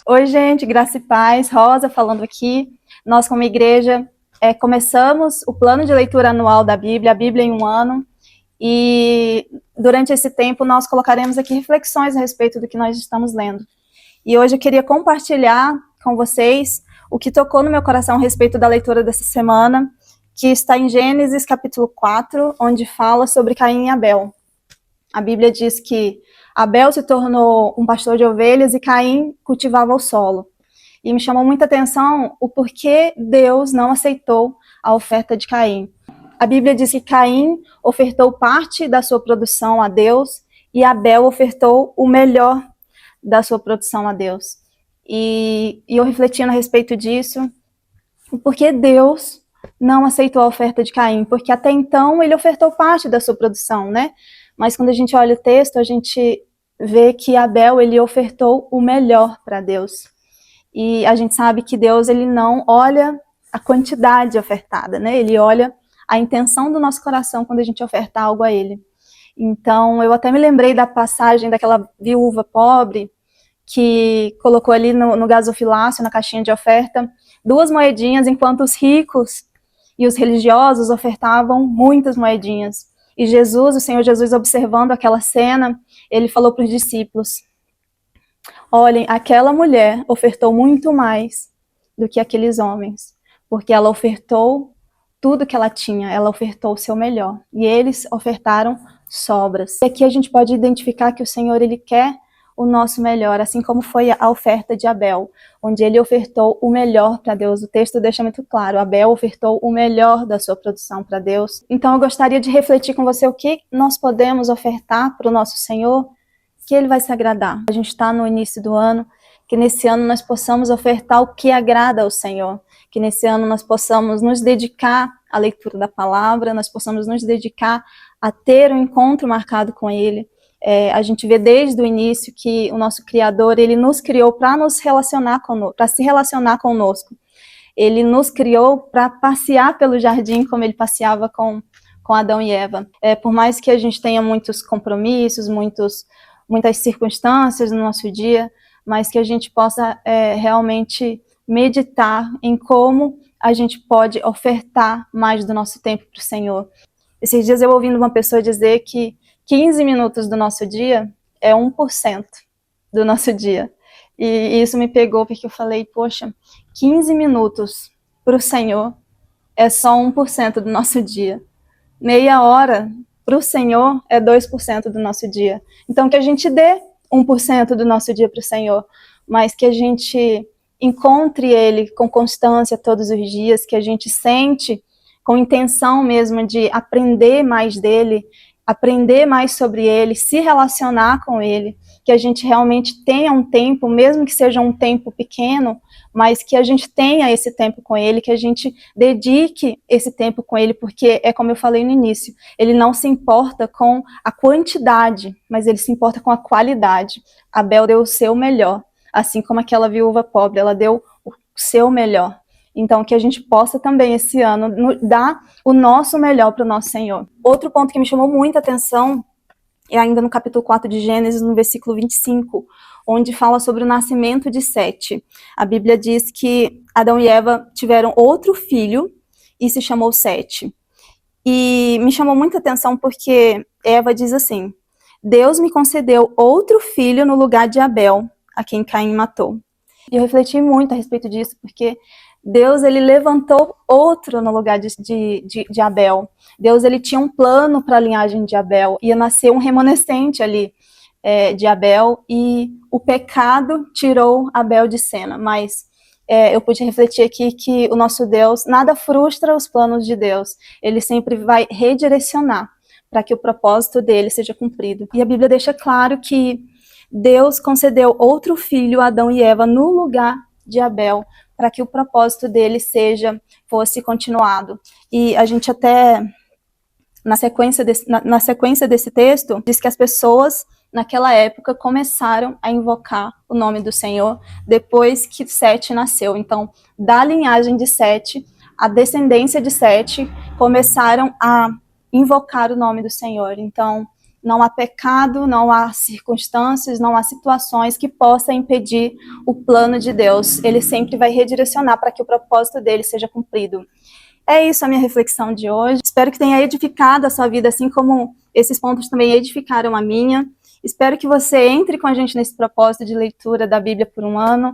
Oi, gente, graça e paz. Rosa falando aqui. Nós, como igreja, começamos o plano de leitura anual da Bíblia, a Bíblia em um ano, e durante esse tempo nós colocaremos aqui reflexões a respeito do que nós estamos lendo. E hoje eu queria compartilhar com vocês o que tocou no meu coração a respeito da leitura dessa semana, que está em Gênesis capítulo 4, onde fala sobre Caim e Abel. A Bíblia diz que Abel se tornou um pastor de ovelhas e Caim cultivava o solo. E me chamou muita atenção o porquê Deus não aceitou a oferta de Caim. A Bíblia diz que Caim ofertou parte da sua produção a Deus e Abel ofertou o melhor da sua produção a Deus. E eu refletindo a respeito disso, porque Deus não aceitou a oferta de Caim, porque até então ele ofertou parte da sua produção, né? Mas quando a gente olha o texto, a gente vê que Abel, ele ofertou o melhor para Deus. E a gente sabe que Deus, ele não olha a quantidade ofertada, né? Ele olha a intenção do nosso coração quando a gente oferta algo a ele. Então, eu até me lembrei da passagem daquela viúva pobre que colocou ali no gasofilácio, na caixinha de oferta, 2 moedinhas, enquanto os ricos e os religiosos ofertavam muitas moedinhas. E Jesus, o Senhor Jesus, observando aquela cena, ele falou para os discípulos: olhem, aquela mulher ofertou muito mais do que aqueles homens, porque ela ofertou tudo que ela tinha, ela ofertou o seu melhor. E eles ofertaram sobras. E aqui a gente pode identificar que o Senhor, ele quer o nosso melhor, assim como foi a oferta de Abel, onde ele ofertou o melhor para Deus. O texto deixa muito claro, Abel ofertou o melhor da sua produção para Deus. Então eu gostaria de refletir com você o que nós podemos ofertar para o nosso Senhor, que ele vai se agradar. A gente está no início do ano, que nesse ano nós possamos ofertar o que agrada ao Senhor, que nesse ano nós possamos nos dedicar à leitura da palavra, nós possamos nos dedicar a ter um encontro marcado com ele. A gente vê desde o início que o nosso Criador, ele nos criou para nos relacionar conosco, para se relacionar conosco. Ele nos criou para passear pelo jardim como ele passeava com Adão e Eva. Por mais que a gente tenha muitos compromissos, muitas circunstâncias no nosso dia, mas que a gente possa realmente meditar em como a gente pode ofertar mais do nosso tempo para o Senhor. Esses dias eu ouvindo uma pessoa dizer que 15 minutos do nosso dia é 1% do nosso dia. E isso me pegou porque eu falei, poxa, 15 minutos para o Senhor é só 1% do nosso dia. Meia hora para o Senhor é 2% do nosso dia. Então que a gente dê 1% do nosso dia para o Senhor, mas que a gente encontre Ele com constância todos os dias, que a gente sente com intenção mesmo de aprender mais dele, aprender mais sobre ele, se relacionar com ele, que a gente realmente tenha um tempo, mesmo que seja um tempo pequeno, mas que a gente tenha esse tempo com ele, que a gente dedique esse tempo com ele, porque é como eu falei no início, ele não se importa com a quantidade, mas ele se importa com a qualidade. Abel deu o seu melhor, assim como aquela viúva pobre, ela deu o seu melhor. Então, que a gente possa também, esse ano, dar o nosso melhor para o nosso Senhor. Outro ponto que me chamou muita atenção é ainda no capítulo 4 de Gênesis, no versículo 25, onde fala sobre o nascimento de Sete. A Bíblia diz que Adão e Eva tiveram outro filho e se chamou Sete. E me chamou muita atenção porque Eva diz assim: Deus me concedeu outro filho no lugar de Abel, a quem Caim matou. E eu refleti muito a respeito disso, porque Deus, ele levantou outro no lugar de Abel. Deus, ele tinha um plano para a linhagem de Abel. Ia nascer um remanescente ali de Abel, e o pecado tirou Abel de cena. Mas eu pude refletir aqui que o nosso Deus, nada frustra os planos de Deus. Ele sempre vai redirecionar para que o propósito dele seja cumprido. E a Bíblia deixa claro que Deus concedeu outro filho, Adão e Eva, no lugar de Abel, para que o propósito dele fosse continuado. E a gente até, na sequência desse texto, diz que as pessoas, naquela época, começaram a invocar o nome do Senhor depois que Sete nasceu. Então, da linhagem de Sete, a descendência de Sete, começaram a invocar o nome do Senhor. Então, não há pecado, não há circunstâncias, não há situações que possam impedir o plano de Deus. Ele sempre vai redirecionar para que o propósito dele seja cumprido. É isso a minha reflexão de hoje. Espero que tenha edificado a sua vida, assim como esses pontos também edificaram a minha. Espero que você entre com a gente nesse propósito de leitura da Bíblia por um ano.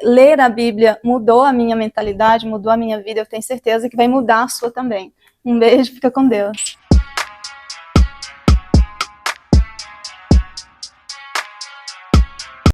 Ler a Bíblia mudou a minha mentalidade, mudou a minha vida. Eu tenho certeza que vai mudar a sua também. Um beijo, fica com Deus.